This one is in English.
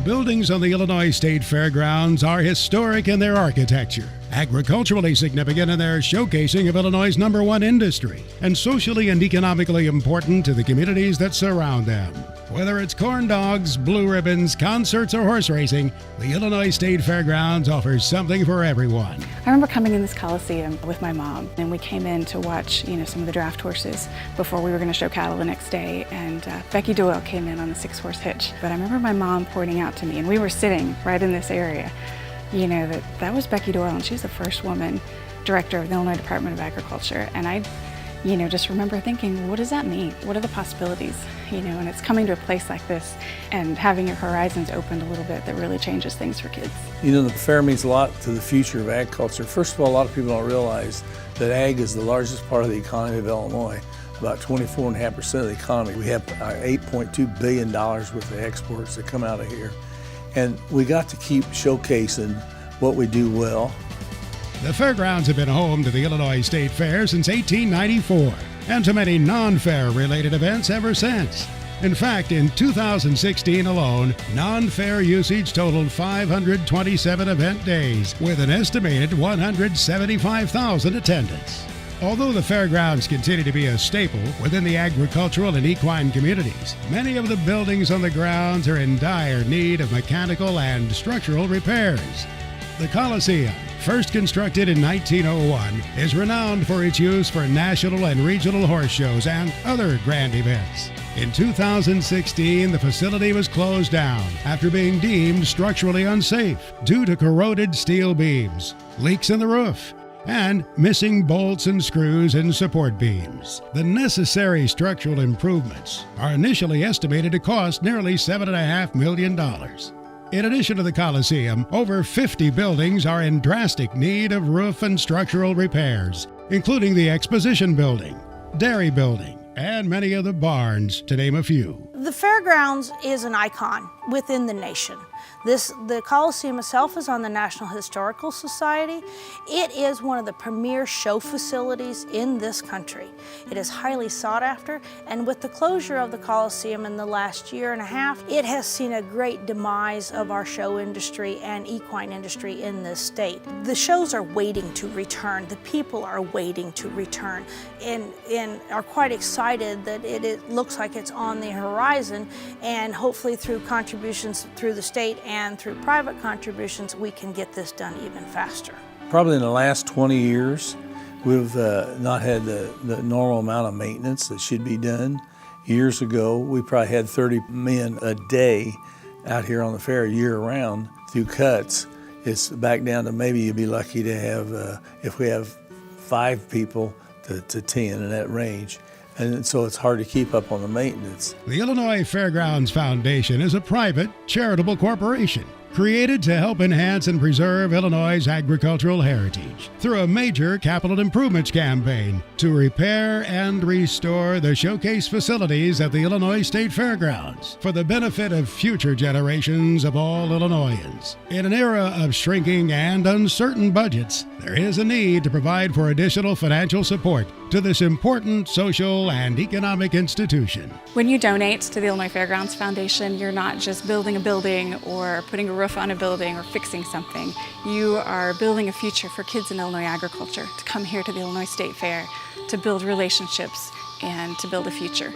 buildings on the Illinois State Fairgrounds are historic in their architecture, agriculturally significant in their showcasing of Illinois' #1 industry, and socially and economically important to the communities that surround them. Whether it's corn dogs, blue ribbons, concerts, or horse racing, the Illinois State Fairgrounds offers something for everyone. I remember coming in this Coliseum with my mom, and we came in to watch, some of the draft horses before we were going to show cattle the next day, and Becky Doyle came in on the 6-horse hitch. But I remember my mom pointing out to me, and we were sitting right in this area, that was Becky Doyle, and she's the first woman director of the Illinois Department of Agriculture. And I just remember thinking, what does that mean? What are the possibilities? And it's coming to a place like this and having your horizons opened a little bit that really changes things for kids. The fair means a lot to the future of agriculture. First of all, a lot of people don't realize that ag is the largest part of the economy of Illinois, about 24.5% of the economy. We have $8.2 billion worth of exports that come out of here. And we got to keep showcasing what we do well. The fairgrounds have been home to the Illinois State Fair since 1894, and to many non-fair related events ever since. In fact, in 2016 alone, non-fair usage totaled 527 event days, with an estimated 175,000 attendants. Although the fairgrounds continue to be a staple within the agricultural and equine communities, many of the buildings on the grounds are in dire need of mechanical and structural repairs. The Coliseum, first constructed in 1901, is renowned for its use for national and regional horse shows and other grand events. In 2016, the facility was closed down after being deemed structurally unsafe due to corroded steel beams, leaks in the roof, and missing bolts and screws in support beams. The necessary structural improvements are initially estimated to cost nearly $7.5 million. In addition to the Coliseum, over 50 buildings are in drastic need of roof and structural repairs, including the Exposition Building, Dairy Building, and many of the barns, to name a few. The fairgrounds is an icon within the nation. The Coliseum itself is on the National Historical Society. It is one of the premier show facilities in this country. It is highly sought after, and with the closure of the Coliseum in the last year and a half, it has seen a great demise of our show industry and equine industry in this state. The shows are waiting to return. The people are waiting to return, and are quite excited that it looks like it's on the horizon, and hopefully through contributions through the state and through private contributions, we can get this done even faster. Probably in the last 20 years, we've not had the normal amount of maintenance that should be done. Years ago, we probably had 30 men a day out here on the fair year-round through cuts. It's back down to maybe you'd be lucky to have, if we have 5 people to 10 in that range. And so it's hard to keep up on the maintenance. The Illinois Fairgrounds Foundation is a private, charitable corporation created to help enhance and preserve Illinois' agricultural heritage through a major capital improvements campaign to repair and restore the showcase facilities at the Illinois State Fairgrounds for the benefit of future generations of all Illinoisans. In an era of shrinking and uncertain budgets, there is a need to provide for additional financial support to this important social and economic institution. When you donate to the Illinois Fairgrounds Foundation, you're not just building a building or putting a roof on a building or fixing something. You are building a future for kids in Illinois agriculture to come here to the Illinois State Fair to build relationships and to build a future.